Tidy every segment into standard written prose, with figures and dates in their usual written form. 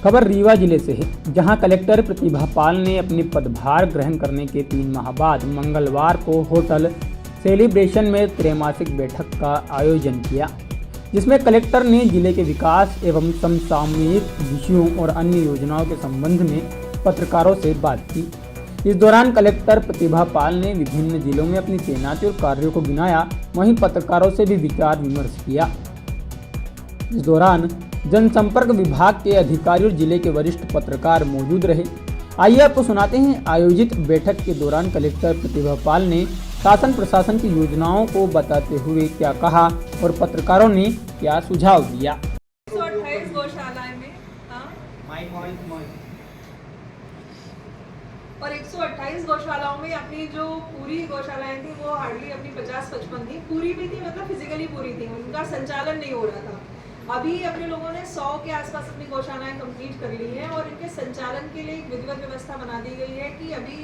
खबर रीवा जिले से है, जहां कलेक्टर प्रतिभा पाल ने अपने पदभार ग्रहण करने के 3 माह बाद मंगलवार को होटल सेलिब्रेशन में त्रैमासिक बैठक का आयोजन किया, जिसमें कलेक्टर ने जिले के विकास एवं समसामयिक विषयों और अन्य योजनाओं के संबंध में पत्रकारों से बात की। इस दौरान कलेक्टर प्रतिभा पाल ने विभिन्न जिलों में अपनी तैनाती और कार्यों को गिनाया, वहीं पत्रकारों से भी विचार विमर्श किया। इस दौरान जनसंपर्क विभाग के अधिकारी और जिले के वरिष्ठ पत्रकार मौजूद रहे। आइए आपको सुनाते हैं आयोजित बैठक के दौरान कलेक्टर प्रतिभा पाल ने शासन प्रशासन की योजनाओं को बताते हुए क्या कहा और पत्रकारों ने क्या सुझाव दिया। 128 गौशालाएं में और 128 गौशालाओं में अपनी जो पूरी गौशालाएं थी वो हार्डली अपनी 50-55 थी, पूरी भी थी, मतलब फिजिकली पूरी थी, उनका संचालन नहीं हो रहा था। अभी अपने लोगों ने 100 के आसपास अपनी गौशालाएं कंप्लीट कर ली हैं और इनके संचालन के लिए एक विधिवत व्यवस्था बना दी गई है कि अभी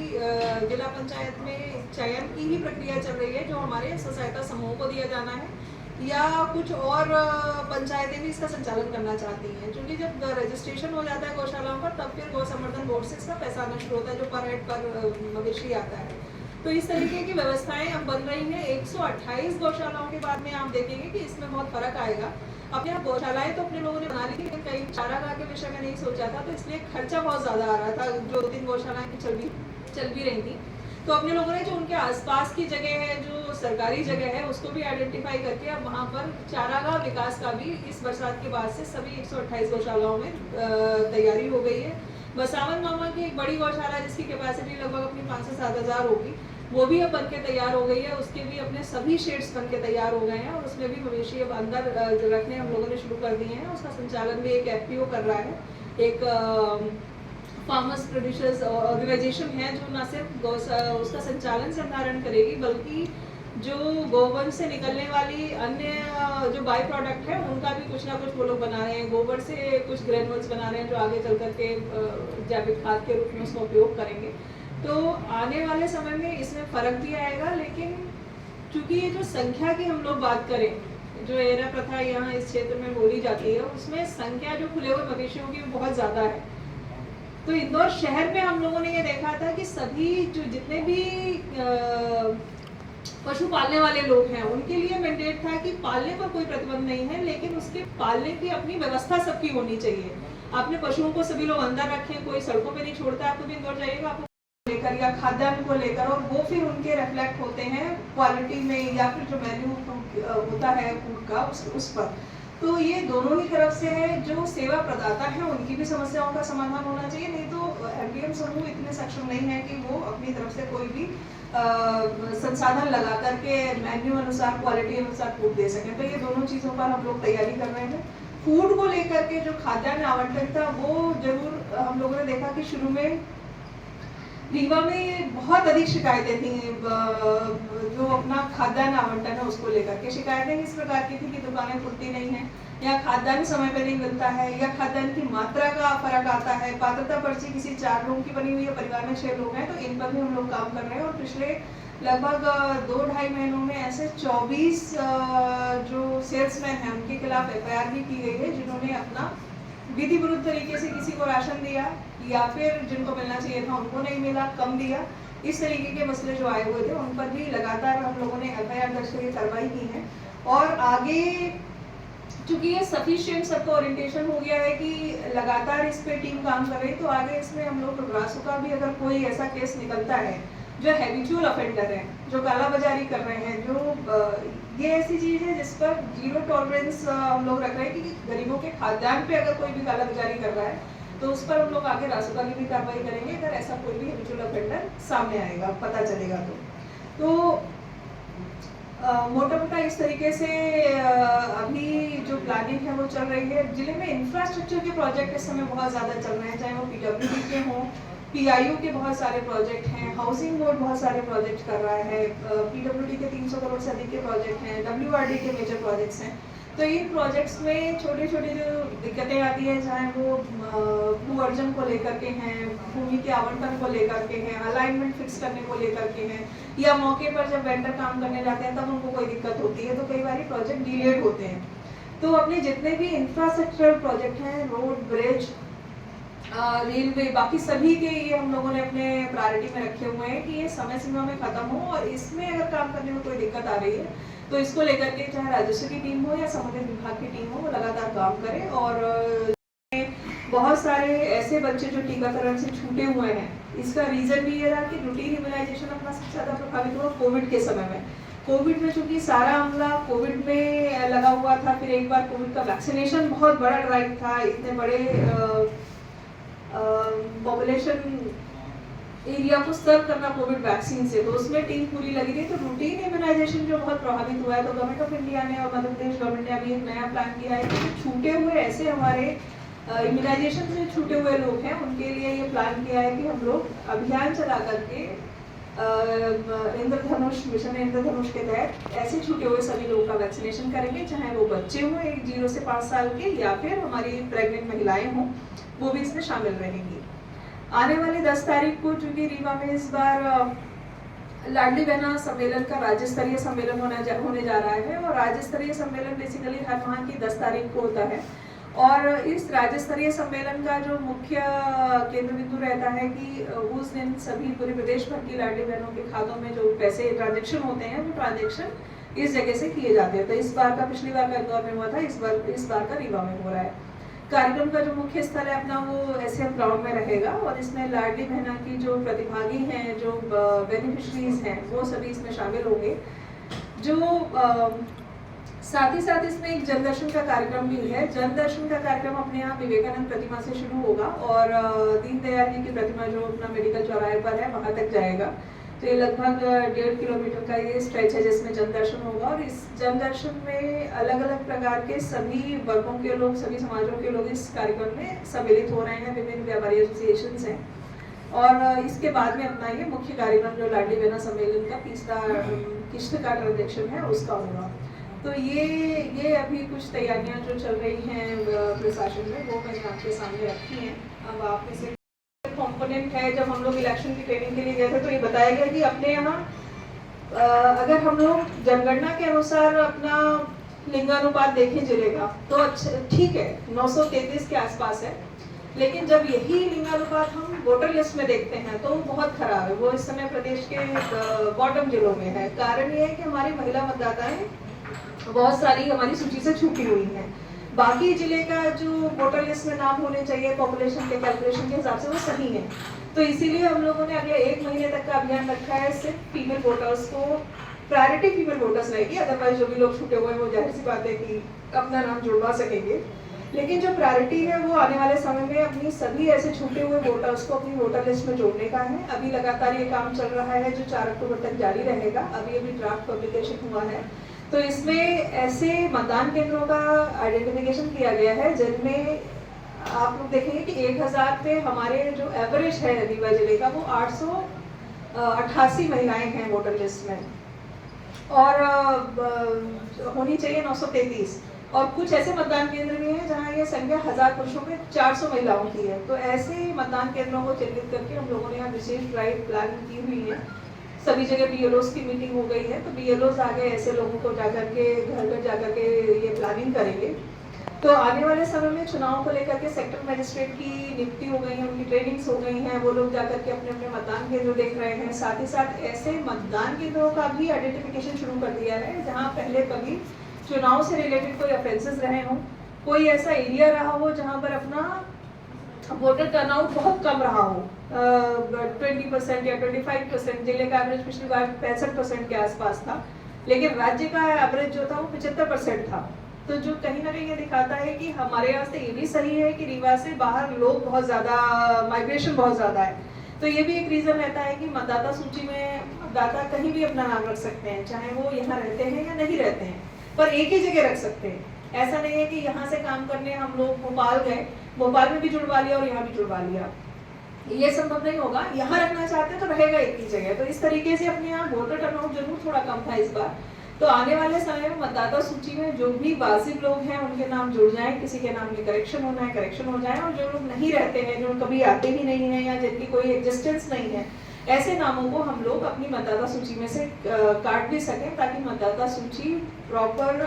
जिला पंचायत में चयन की ही प्रक्रिया चल रही है, जो हमारे स्वसहायता समूह को दिया जाना है या कुछ और पंचायतें भी इसका संचालन करना चाहती हैं। क्योंकि जब रजिस्ट्रेशन हो जाता है गौशालाओं का, तब फिर गौ संवर्धन बोर्ड से इसका पैसा आना शुरू होता है, जो पर हेड पर मवेशी आता है। तो इस तरीके की व्यवस्थाएं अब बन रही हैं। 128 गौशालाओं के बाद में आप देखेंगे कि इसमें बहुत फर्क आएगा। अपने यहाँ गौशालाएं तो अपने लोगों ने बना ली थी, लेकिन कई चारागाह के विषय में नहीं सोचा था, तो इसलिए खर्चा बहुत ज़्यादा आ रहा था। जो 2-3 गौशालाएं चल भी रही थी, तो अपने लोगों ने जो उनके आसपास की जगह है, जो सरकारी जगह है, उसको भी आइडेंटिफाई करके अब वहाँ पर चारागाह विकास का भी इस बरसात के बाद से सभी 128 गौशालाओं में तैयारी हो गई है। बसावन मामा की एक बड़ी गौशाला जिसकी कैपेसिटी लगभग अपनी 5 से 7 हज़ार होगी, वो भी अब बनके तैयार हो गई है। उसके भी अपने सभी शेड्स बनके तैयार हो गए हैं और उसमें भी मवेशी अब अंदर रखने हम लोगों ने शुरू कर दिए हैं। उसका संचालन भी एक FPO कर रहा है, एक फार्मर्स प्रोड्यूसर्स ऑर्गेनाइजेशन है, जो न सिर्फ उसका संचालन संधारण करेगी, बल्कि जो गोबर से निकलने वाली अन्य जो बाई प्रोडक्ट है उनका भी कुछ ना कुछ वो लोग बना रहे हैं। गोबर से कुछ ग्रेनुअल्स बना रहे हैं, जो आगे चल करके जैविक खाद के रूप में उसका उपयोग करेंगे। तो आने वाले समय में इसमें फ़र्क भी आएगा, लेकिन चूँकि ये जो संख्या की हम लोग बात करें, जो एरा प्रथा यहाँ इस क्षेत्र में बोली जाती है, उसमें संख्या जो खुले हुए मवेशियों की बहुत ज़्यादा है। तो इंदौर शहर में हम लोगों ने ये देखा था कि सभी जो जितने भी पशु पालने वाले लोग हैं, उनके लिए मैंडेट था कि पालने पर कोई प्रतिबंध नहीं है, लेकिन उसके पालने की अपनी व्यवस्था सबकी होनी चाहिए। अपने पशुओं को सभी लोग अंदर रखें, कोई सड़कों पे नहीं छोड़ता। आप तो भी इंदौर जाइएगा, आपको लेकर या खाद्यान्न को लेकर, और वो फिर उनके रिफ्लेक्ट होते हैं क्वालिटी में या फिर जो मेन्यू होता है फूड का उस पर। तो ये दोनों ही तरफ से है। जो सेवा प्रदाता है उनकी भी समस्याओं का समाधान होना चाहिए, नहीं तो MDM समूह इतने सक्षम नहीं है कि वो अपनी तरफ से कोई भी संसाधन लगा करके मेन्यू अनुसार, क्वालिटी अनुसार फूड दे सकें। तो ये दोनों चीज़ों पर हम लोग तैयारी कर रहे हैं। फूड को लेकर के जो खाद्यान्न आवंटन था, वो जरूर हम लोगों ने देखा कि शुरू में रीवा में बहुत अधिक शिकायतें थी, जो अपना खाद्यान्न आवंटन है उसको लेकर के। शिकायतें इस प्रकार की थी कि दुकानें खुलती नहीं हैं, या खाद्यान्न समय पे नहीं मिलता है, या खाद्यान्न की मात्रा का फर्क आता है। पात्रता पर्ची किसी 4 लोगों की बनी हुई है, परिवार में 6 लोग हैं, तो इन पर भी हम लोग काम कर रहे हैं। और पिछले लगभग 2-2.5 महीनों में ऐसे 24 जो सेल्समैन हैं उनके खिलाफ FIR भी की गई है, जिन्होंने अपना विधि विरुद्ध तरीके से किसी को राशन दिया, या फिर जिनको मिलना चाहिए था उनको नहीं मिला, कम दिया। इस तरीके के मसले जो आए हुए थे, उन पर भी लगातार हम लोगों ने FIR दर्ज करके कार्रवाई की है। और आगे चूंकि ये सफिशिएंट सबको ओरिएंटेशन हो गया है कि लगातार इस पे टीम काम कर रही है, तो आगे इसमें हम लोग रासुका भी अगर कोई ऐसा केस निकलता है जो हैबिचुअल ऑफेंडर है, जो कालाबाजारी कर रहे हैं, जो ये ऐसी चीज़ है जिस पर 0 टॉलरेंस हम लोग रख रहे हैं कि गरीबों के खाद्यान्न पे अगर कोई भी कालाबाजारी कर रहा है, तो उस पर हम लोग आगे रासुका की भी कार्रवाई करेंगे अगर ऐसा कोई भी हैबिचुअल ऑफेंडर सामने आएगा, पता चलेगा। तो मोटा मोटा इस तरीके से अभी जो प्लानिंग है वो चल रही है। जिले में इंफ्रास्ट्रक्चर के प्रोजेक्ट इस समय बहुत ज़्यादा चल रहे हैं, चाहे वो PWD के हों, PIU के बहुत सारे प्रोजेक्ट हैं, हाउसिंग बोर्ड बहुत सारे प्रोजेक्ट कर रहा है, PWD के 300 करोड़ से अधिक के प्रोजेक्ट हैं, WRD के मेजर प्रोजेक्ट्स हैं। तो इन प्रोजेक्ट्स में छोटे छोटे जो दिक्कतें आती हैं, चाहे वो भू अर्जन को लेकर के हैं, भूमि के आवंटन को लेकर के हैं, अलाइनमेंट फिक्स करने को लेकर के हैं, या मौके पर जब वेंडर काम करने जाते हैं तब उनको कोई दिक्कत होती है, तो कई बार प्रोजेक्ट डिलेड होते हैं। तो अपने जितने भी इंफ्रास्ट्रक्चरल प्रोजेक्ट हैं, रोड, ब्रिज, रेलवे, बाकी सभी के ये हम लोगों ने अपने प्रायोरिटी में रखे हुए हैं कि ये समय सीमा में खत्म हो, और इसमें अगर काम करने में कोई दिक्कत आ रही है तो इसको लेकर के चाहे राजस्व की टीम हो या संबंधित विभाग की टीम हो, वो लगातार काम करे। और बहुत सारे ऐसे बच्चे जो टीकाकरण से छूटे हुए हैं, इसका रीजन भी ये रहा कि रूटीन इम्यूनाइजेशन अपना सबसे ज़्यादा प्रभावित हुआ कोविड के समय में। कोविड में चूंकि सारा अमला कोविड में लगा हुआ था, फिर एक बार कोविड का वैक्सीनेशन बहुत बड़ा ड्राइव था, इतने बड़े पॉपुलेशन एरिया को सर्व करना कोविड वैक्सीन से, तो उसमें टीम पूरी लगी थी। तो रूटीन इम्यूनाइजेशन जो बहुत प्रभावित हुआ है, तो गवर्नमेंट ऑफ इंडिया ने और मध्य प्रदेश गवर्नमेंट ने अभी एक नया प्लान किया है कि छूटे हुए ऐसे हमारे इम्यूनाइजेशन से छूटे हुए लोग हैं, उनके लिए ये प्लान किया है कि हम लोग अभियान चला करके इंद्रधनुष मिशन इंद्रधनुष के तहत ऐसे छूटे हुए सभी लोगों का वैक्सीनेशन करेंगे, चाहे वो बच्चे हों 0 से 5 साल के या फिर हमारी प्रेग्नेंट महिलाएं हों, वो भी इसमें शामिल रहेंगी। आने वाली 10 तारीख को चूंकि रीवा में इस बार लाडली बहना सम्मेलन का राज्य स्तरीय सम्मेलन होने जा रहा है, और राज्य स्तरीय सम्मेलन बेसिकली हर माह की 10 तारीख को होता है। और इस राज्य स्तरीय सम्मेलन का जो मुख्य केंद्र बिंदु रहता है कि उस दिन सभी पूरे प्रदेश भर की लाडली बहनों के खातों में जो पैसे ट्रांजेक्शन होते हैं, वो ट्रांजेक्शन इस जगह से किए जाते हैं। तो इस बार का, पिछली बार का इंदौर में हुआ था, इस बार का रीवा में हो रहा है। कार्यक्रम का जो मुख्य स्थल है अपना वो एसएम ग्राउंड में रहेगा, और इसमें लाडली बहना की जो प्रतिभागी हैं, जो बेनिफिशरीज हैं, वो सभी इसमें शामिल होंगे। जो साथ ही साथ इसमें एक जनदर्शन का कार्यक्रम भी है। जनदर्शन का कार्यक्रम अपने यहाँ विवेकानंद प्रतिमा से शुरू होगा और दीनदयाल जी की प्रतिमा जो अपना मेडिकल चौराहे पर है, वहाँ तक जाएगा। तो ये लगभग 1.5 किलोमीटर का ये स्ट्रेच है जिसमें जनदर्शन होगा, और इस जनदर्शन में अलग अलग प्रकार के सभी वर्गों के लोग, सभी समाजों के लोग इस कार्यक्रम में सम्मिलित हो रहे हैं। विभिन्न व्यापारी एसोसिएशंस हैं, और इसके बाद में अपना ये मुख्य कार्यक्रम जो लाडली बहना सम्मेलन का 3रा किश्त का ट्रांजेक्शन है, उसका होगा। तो ये अभी कुछ तैयारियां जो चल रही हैं प्रशासन में, वो मैंने आपके सामने रखी हैं। अब आप इसे कंपोनेंट है, जब हम लोग इलेक्शन की ट्रेनिंग के लिए गए थे तो ये बताया गया कि अपने यहाँ अगर हम लोग जनगणना के अनुसार अपना लिंगानुपात देखें जिले का, तो अच्छा ठीक है, 933 के आसपास है। लेकिन जब यही लिंगानुपात हम वोटर लिस्ट में देखते हैं तो बहुत खराब है। वो इस समय प्रदेश के बॉटम जिलों में है। कारण ये है कि हमारी महिला मतदाताएं बहुत सारी हमारी सूची से छूटी हुई हैं। बाकी जिले का जो वोटर लिस्ट में नाम होने चाहिए पॉपुलेशन के कैलकुलेशन के हिसाब से, वो सही है। तो इसीलिए हम लोगों ने अगले 1 महीने तक का अभियान रखा है। सिर्फ फीमेल वोटर्स को प्रायोरिटी फीमेल वोटर्स रहेगी, अदरवाइज जो भी लोग छूटे हुए हैं वो जाहिर सी बात है कि अपना नाम जुड़वा सकेंगे। लेकिन जो प्रायोरिटी है वो आने वाले समय में अपनी सभी ऐसे छूटे हुए वोटर्स को अपनी वोटर लिस्ट में जोड़ने का है। अभी लगातार ये काम चल रहा है जो 4 अक्टूबर तक जारी रहेगा। अभी ड्राफ्ट पब्लिकेशन हुआ है, तो इसमें ऐसे मतदान केंद्रों का आइडेंटिफिकेशन किया गया है जिनमें आप लोग देखेंगे कि 1000 पे हमारे जो एवरेज है रीवा जिले का, वो 888 महिलाएं हैं वोटर लिस्ट में, और होनी चाहिए 933। और कुछ ऐसे मतदान केंद्र भी हैं जहां ये संख्या 1000 पुरुषों पे 400 महिलाओं की है। तो ऐसे मतदान केंद्रों को चिन्हित करके हम लोगों ने यहाँ विशेष ड्राइव प्लान की हुई है। सभी जगह बीएलओस की मीटिंग हो गई है, तो बीएलओस आगे ऐसे लोगों को जाकर के घर घर जाकर के ये प्लानिंग करेंगे। तो आने वाले समय में चुनाव को लेकर के सेक्टर मजिस्ट्रेट की नियुक्ति हो गई है, उनकी ट्रेनिंग्स हो गई हैं, वो लोग जाकर के अपने अपने मतदान केंद्र देख रहे हैं। साथ ही साथ ऐसे मतदान केंद्रों का भी आइडेंटिफिकेशन शुरू कर दिया है जहाँ पहले कभी चुनाव से रिलेटेड कोई ऑफेंसेस रहे हों, कोई ऐसा एरिया रहा हो जहाँ पर अपना वोटर टर्नआउट बहुत कम रहा हो, 20% या 25%। जिले का एवरेज पिछली बार 65% के आसपास था, लेकिन राज्य का एवरेज जो था वो 75% था। तो जो कहीं ना कहीं ये दिखाता है कि हमारे यहाँ से ये भी सही है कि रीवा से बाहर लोग बहुत ज़्यादा, माइग्रेशन बहुत ज़्यादा है। तो ये भी एक रीज़न रहता है कि मतदाता सूची में मतदाता कहीं भी अपना नाम रख सकते हैं, चाहे वो यहाँ रहते हैं या नहीं रहते हैं, पर एक ही जगह रख सकते हैं। ऐसा नहीं है कि यहाँ से काम करने हम लोग भोपाल गए, भोपाल में भी जुड़वा लिया और यहाँ भी जुड़वा लिया, ये संभव नहीं होगा। यहाँ रखना चाहते हैं तो रहेगा एक ही जगह। तो इस तरीके से अपने यहाँ वोटर टर्नआउट जरूर थोड़ा कम था इस बार। तो आने वाले समय में मतदाता सूची में जो भी वाजिब लोग हैं उनके नाम जुड़ जाएं, किसी के नाम में करेक्शन होना है करेक्शन हो जाए, और जो लोग नहीं रहते हैं, जो कभी आते ही नहीं है या जिनकी कोई एग्जिस्टेंस नहीं है, ऐसे नामों को हम लोग अपनी मतदाता सूची में से काट भी सकें, ताकि मतदाता सूची प्रॉपर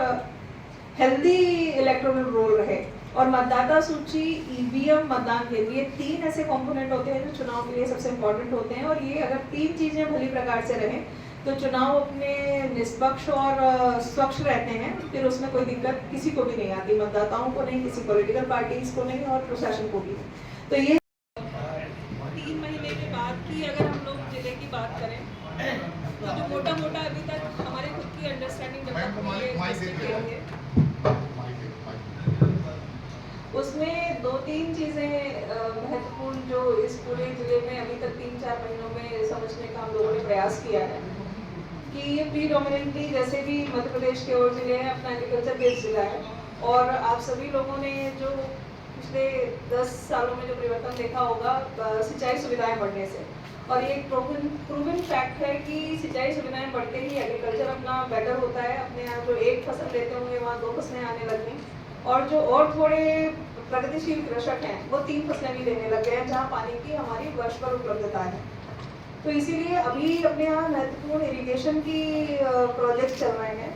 हेल्दी इलेक्टोरल रोल रहे। और मतदाता सूची, ईवीएम, मतदान केंद्र, ये 3 ऐसे कंपोनेंट होते हैं जो चुनाव के लिए सबसे इम्पोर्टेंट होते हैं। और ये अगर 3 चीज़ें भली प्रकार से रहें तो चुनाव अपने निष्पक्ष और स्वच्छ रहते हैं। फिर उसमें कोई दिक्कत किसी को भी नहीं आती, मतदाताओं को नहीं, किसी पॉलिटिकल पार्टीज को नहीं और प्रशासन को भी। तो ये 3 महीने के बाद की अगर हम लोग जिले की बात करें तो जो मोटा मोटा अभी तक हमारे खुद की अंडरस्टैंडिंग डेवलप हुई है उसमें 2-3 चीज़ें महत्वपूर्ण जो इस पूरे जिले में अभी तक 3-4 महीनों में समझने का हम लोगों ने प्रयास किया है कि ये प्रीडोमिनेंटली जैसे भी मध्य प्रदेश के और जिले हैं अपना एग्रीकल्चर बेस्ड जिला है। और आप सभी लोगों ने जो पिछले 10 सालों में जो परिवर्तन देखा होगा सिंचाई सुविधाएं बढ़ने से, और ये प्रूवन फैक्ट है कि सिंचाई सुविधाएं बढ़ते ही एग्रीकल्चर अपना बेटर होता है। अपने यहाँ जो एक फसल लेते होंगे वहाँ 2 फसलें आने लग गई, और जो और थोड़े प्रगतिशील कृषक हैं वो 3 फसलें भी लेने लग गए हैं जहाँ पानी की हमारी वर्ष पर उपलब्धता है। तो इसीलिए अभी अपने यहाँ महत्वपूर्ण इरिगेशन की प्रोजेक्ट चल रहे हैं।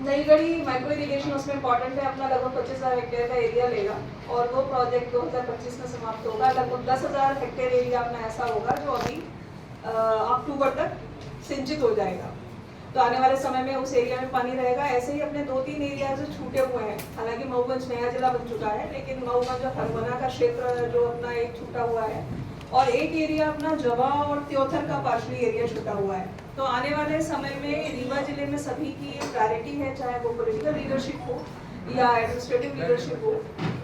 नई गढ़ी माइक्रो इरिगेशन उसमें इम्पॉर्टेंट है, अपना लगभग 25,000 हेक्टेयर का एरिया लेगा और वो प्रोजेक्ट 2025 में समाप्त होगा। लगभग 10,000 हेक्टेयर एरिया अपना ऐसा होगा जो अभी अक्टूबर तक सिंचित हो जाएगा। तो आने वाले समय में उस एरिया में पानी रहेगा। ऐसे ही अपने 2-3 एरिया जो छूटे हुए हैं, हालांकि मऊगंज नया जिला बन चुका है, लेकिन मऊगंज और हरमना का क्षेत्र जो अपना एक छूटा हुआ है, और एक एरिया अपना जवा और त्योथर का पार्शली एरिया छूटा हुआ है। तो आने वाले समय में रीवा जिले में सभी की प्रायोरिटी है, चाहे वो पॉलिटिकल लीडरशिप हो या एडमिनिस्ट्रेटिव लीडरशिप हो,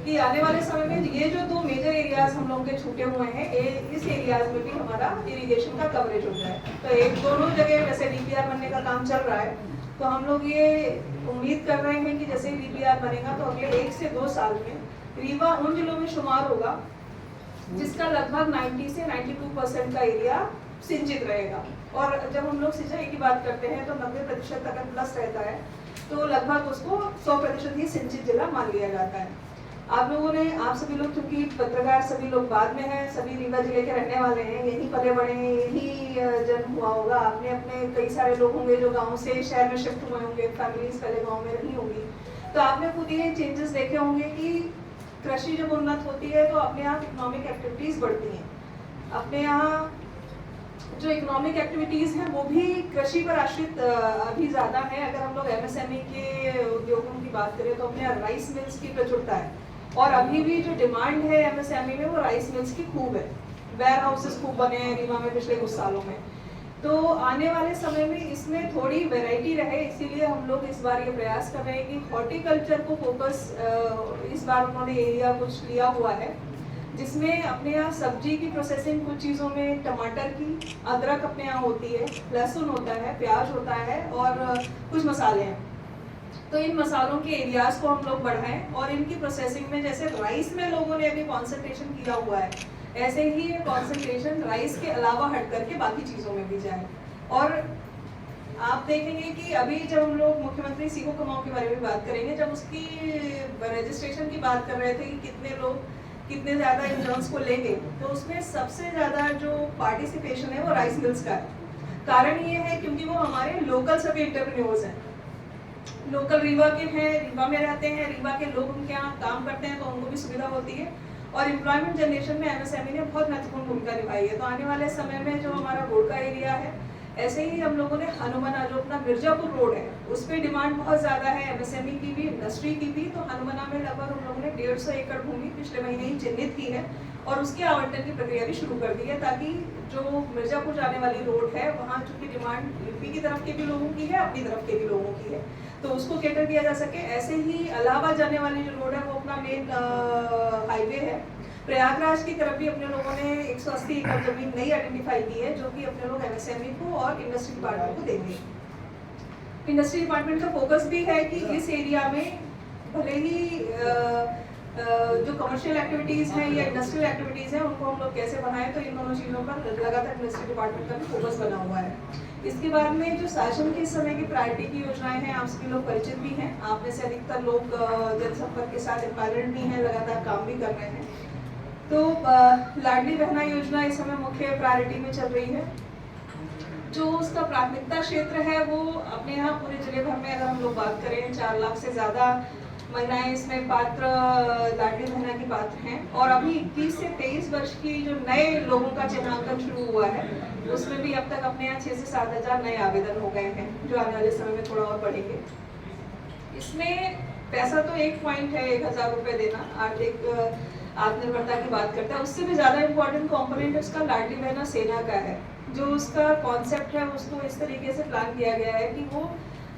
कि आने वाले समय में ये जो 2 मेजर एरियाज हम लोगों के छूटे हुए हैं, इस एरियाज में भी हमारा इरिगेशन का कवरेज हो जाए। तो एक दोनों जगह वैसे डीपीआर बनने का काम चल रहा है, तो हम लोग ये उम्मीद कर रहे हैं कि जैसे ही डीपीआर बनेगा तो अगले 1 से 2 साल में रीवा उन जिलों में शुमार होगा जिसका लगभग 90 से 92% का एरिया सिंचित रहेगा। और जब हम लोग सिंचाई की बात करते हैं तो 90% अगर प्लस रहता है तो लगभग उसको 100% ही सिंचित जिला मान लिया जाता है। आप लोगों ने, आप सभी लोग, क्योंकि पत्रकार सभी लोग बाद में हैं, सभी रीवा जिले के रहने वाले हैं, यहीं पले बड़े हैं, यही जन्म हुआ होगा। आपने अपने कई सारे लोग होंगे जो गाँव से शहर में शिफ्ट हुए होंगे, फैमिलीज पहले गाँव में रही होंगी, तो आपने खुद ये चेंजेस देखे होंगे कि कृषि जब उन्नत होती है तो अपने यहाँ इकोनॉमिक एक्टिविटीज़ बढ़ती हैं। अपने यहाँ जो इकोनॉमिक एक्टिविटीज़ हैं वो भी कृषि पर आश्रित अभी ज़्यादा है। अगर हम लोग एमएसएमई के उद्योगों की बात करें तो अपने यहाँ राइस मिल्स की प्रचुरता है, और अभी भी जो डिमांड है एमएसएमई में वो राइस मिल्स की खूब है। वेयर हाउसेस खूब बने हैं रीवा में पिछले कुछ सालों में। तो आने वाले समय में इसमें थोड़ी वैरायटी रहे, इसीलिए हम लोग इस बार ये प्रयास कर रहे हैं कि हॉर्टिकल्चर को फोकस इस बार उन्होंने एरिया कुछ लिया हुआ है, जिसमें अपने यहाँ सब्जी की प्रोसेसिंग कुछ चीज़ों में टमाटर की, अदरक अपने यहाँ होती है, लहसुन होता है, प्याज होता है और कुछ मसाले हैं। तो इन मसालों के एरियाज को हम लोग बढ़ाएं और इनकी प्रोसेसिंग में, जैसे राइस में लोगों ने अभी कॉन्सेंट्रेशन किया हुआ है, ऐसे ही ये कॉन्सेंट्रेशन राइस के अलावा हट करके बाकी चीज़ों में भी जाए। और आप देखेंगे कि अभी जब हम लोग मुख्यमंत्री सीखो कमाओ के बारे में बात करेंगे, जब उसकी रजिस्ट्रेशन की बात कर रहे थे कि कितने लोग कितने ज़्यादा इंटर्न्स को लेंगे, तो उसमें सबसे ज़्यादा जो पार्टिसिपेशन है वो राइस मिल्स का है। कारण ये है क्योंकि वो हमारे लोकल सभी एंटरप्रेन्योर्स हैं, लोकल रीवा के हैं, रीवा में रहते हैं, रीवा के लोग उनके यहाँ काम करते हैं, तो उनको भी सुविधा होती है। और एम्प्लॉयमेंट जनरेशन में एमएसएमई ने बहुत महत्वपूर्ण भूमिका निभाई है। तो आने वाले समय में जो हमारा रोड का एरिया है, ऐसे ही हम लोगों ने हनुमाना जो अपना मिर्जापुर रोड है उस पर डिमांड बहुत ज़्यादा है, एमएसएमई की भी, इंडस्ट्री की भी। तो हनुमाना में लगभग हम लोगों ने 150 एकड़ भूमि पिछले महीने ही चिन्हित की है और उसके आवंटन की प्रक्रिया भी शुरू कर दी है, ताकि जो मिर्जापुर जाने वाली रोड है वहाँ चूँकि डिमांड यूपी की तरफ के भी लोगों की है, अपनी तरफ के भी लोगों की है, तो उसको कैटर किया जा सके। ऐसे ही इलाहाबाद जाने वाली जो रोड है वो अपना मेन हाईवे है। प्रयागराज की तरफ भी अपने लोगों ने 180 एकड़ जमीन नई आइडेंटिफाई की है, जो कि अपने लोग एमएसएमई को और इंडस्ट्री डिपार्टमेंट को देंगे। इंडस्ट्री डिपार्टमेंट का फोकस भी है कि इस एरिया में भले ही जो कमर्शियल एक्टिविटीज़ हैं या इंडस्ट्रियल एक्टिविटीज़ हैं उनको हम लोग कैसे बनाएं, तो इन दोनों चीज़ों पर लगातार इंडस्ट्री डिपार्टमेंट का भी फोकस बना हुआ है। इसके बाद में जो शासन के इस समय की प्रायोरिटी की योजनाएं हैं, आप सभी लोग परिचित भी हैं, आप में से अधिकतर लोग जनसंपर्क के साथ एम्पायरमेंट भी हैं, लगातार काम भी कर रहे हैं। तो लाडली बहना योजना इस समय मुख्य प्रायोरिटी में चल रही है। जो उसका प्राथमिकता क्षेत्र है वो अपने यहाँ पूरे जिले भर में अगर हम लोग बात करें 4 लाख से ज़्यादा महिलाएं इसमें पात्र लाडली बहना की पात्र हैं। और अभी 21 से 23 वर्ष की जो नए लोगों का चिन्हांकन शुरू हुआ है, उसमें भी अब तक अपने यहाँ 6 से 7 हज़ार नए आवेदन हो गए हैं, जो आने वाले समय में थोड़ा और बढ़ेंगे। इसमें पैसा तो एक पॉइंट है, 1,000 रुपये देना आर्थिक आत्मनिर्भरता की बात करता है। उससे भी ज़्यादा इम्पोर्टेंट कंपोनेंट उसका लाडली बहना सेना का है। जो उसका कॉन्सेप्ट है उसको इस तरीके से प्लान किया गया है कि वो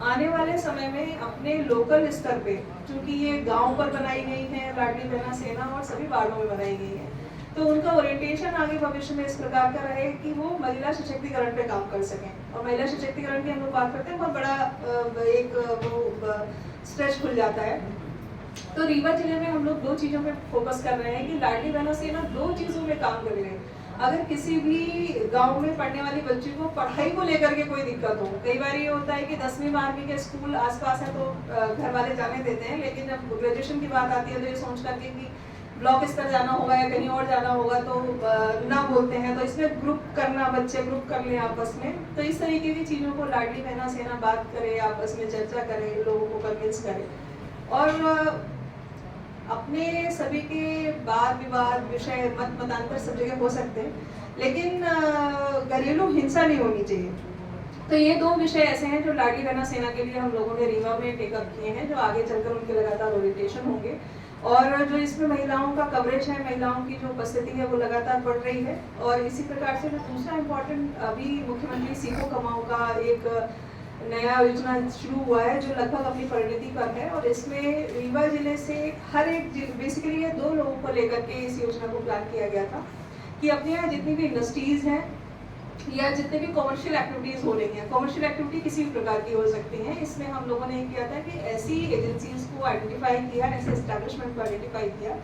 आने वाले समय में अपने लोकल स्तर पे, क्योंकि ये गांव पर बनाई गई है लाडली बहना सेना और सभी वार्डों में बनाई गई है, तो उनका ओरिएंटेशन आगे भविष्य में इस प्रकार का रहे कि वो महिला सशक्तिकरण पे काम कर सकें। और महिला सशक्तिकरण की हम लोग बात करते हैं, बहुत बड़ा एक वो स्ट्रेच खुल जाता है। तो रीवा जिले में हम लोग 2 चीज़ों पे फोकस कर रहे हैं कि लाडली बहना सेना 2 चीज़ों में काम कर रहे हैं। अगर किसी भी गांव में पढ़ने वाली बच्ची को पढ़ाई को लेकर के कोई दिक्कत हो, कई बार ये होता है कि 10वीं 12वीं के स्कूल आसपास है तो घर वाले जाने देते हैं, लेकिन जब ग्रेजुएशन की बात आती है तो ये सोच करके कि ब्लॉक स्तर जाना होगा या कहीं और जाना होगा तो ना बोलते हैं। तो इसमें ग्रुप करना, बच्चे ग्रुप कर लें आपस में, तो इस तरीके की चीज़ों को लाडली बहना सेना बात करे, आपस में चर्चा करे, लोगों को कन्विंस करे। और अपने सभी के वाद विवाद विषय मत मतांतर सब जगह हो सकते हैं, लेकिन घरेलू हिंसा नहीं होनी चाहिए। तो ये 2 विषय ऐसे हैं जो लाडली बहना सेना के लिए हम लोगों ने रीवा में टेकअप किए हैं, जो आगे चलकर उनके लगातार ओरिएंटेशन होंगे। और जो इसमें महिलाओं का कवरेज है, महिलाओं की जो उपस्थिति है वो लगातार बढ़ रही है। और इसी प्रकार से जो दूसरा इम्पोर्टेंट अभी मुख्यमंत्री सीखो कमाओ का एक नया योजना शुरू हुआ है, जो लगभग अपनी परिणति पर है। और इसमें रीवा जिले से हर एक बेसिकली ये 2 लोगों को लेकर के इस योजना को प्लान किया गया था कि अपने यहाँ जितनी भी इंडस्ट्रीज हैं या जितने भी कॉमर्शियल एक्टिविटीज़ हो रही हैं, कॉमर्शियल एक्टिविटी किसी भी प्रकार की हो सकती हैं, इसमें हम लोगों ने किया था कि ऐसी एजेंसीज को आइडेंटिफाई किया, ऐसे एस्टेब्लिशमेंट को आइडेंटिफाई किया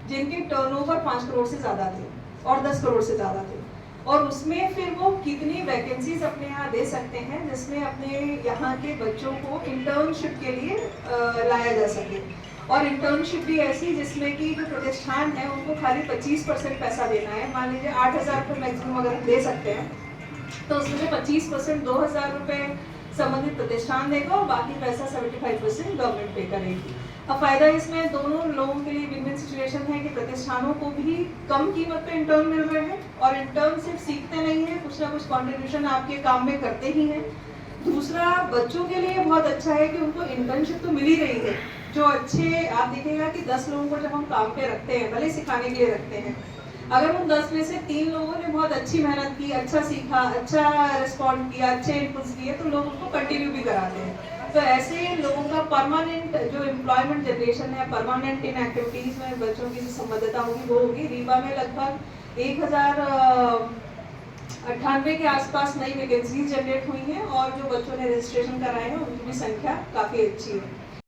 जिनके टर्नओवर 5 करोड़ से ज़्यादा थे और 10 करोड़ से ज़्यादा थे। और उसमें फिर वो कितनी वैकेंसीज अपने यहाँ दे सकते हैं जिसमें अपने यहाँ के बच्चों को इंटर्नशिप के लिए लाया जा सके। और इंटर्नशिप भी ऐसी जिसमें कि जो प्रतिष्ठान है उनको खाली 25% पैसा देना है। मान लीजिए 8,000 रुपये मैक्सिमम अगर दे सकते हैं, तो उसमें से 25% 2,000 रुपये संबंधित प्रतिष्ठान देगा और बाकी पैसा 75% गवर्नमेंट पे करेगी। अब फायदा इसमें दोनों लोगों के लिए विन-विन सिचुएशन है कि प्रतिष्ठानों को भी कम कीमत पे इंटर्न मिल रहे हैं और इंटर्न सिर्फ सीखते नहीं हैं, कुछ ना कुछ कंट्रीब्यूशन आपके काम में करते ही हैं। दूसरा, बच्चों के लिए बहुत अच्छा है कि उनको इंटर्नशिप तो मिल ही रही है। जो अच्छे आप देखिएगा कि 10 लोगों को जब हम काम पे रखते हैं, भले सिखाने के लिए रखते हैं, अगर उन 10 में से 3 लोगों ने बहुत अच्छी मेहनत की, अच्छा सीखा, अच्छा रिस्पॉन्ड किया, अच्छे इनपुट्स दिए, तो लोग उनको कंटिन्यू भी कराते हैं। तो ऐसे लोगों का परमानेंट जो एम्प्लॉयमेंट जनरेशन है, परमानेंट इन एक्टिविटीज़ में बच्चों की जो संबद्धता होगी वो होगी। रीवा में लगभग 1098 के आसपास नई वैकेंसीज जनरेट हुई हैं और जो बच्चों ने रजिस्ट्रेशन कराए हैं उनकी भी संख्या काफ़ी अच्छी है।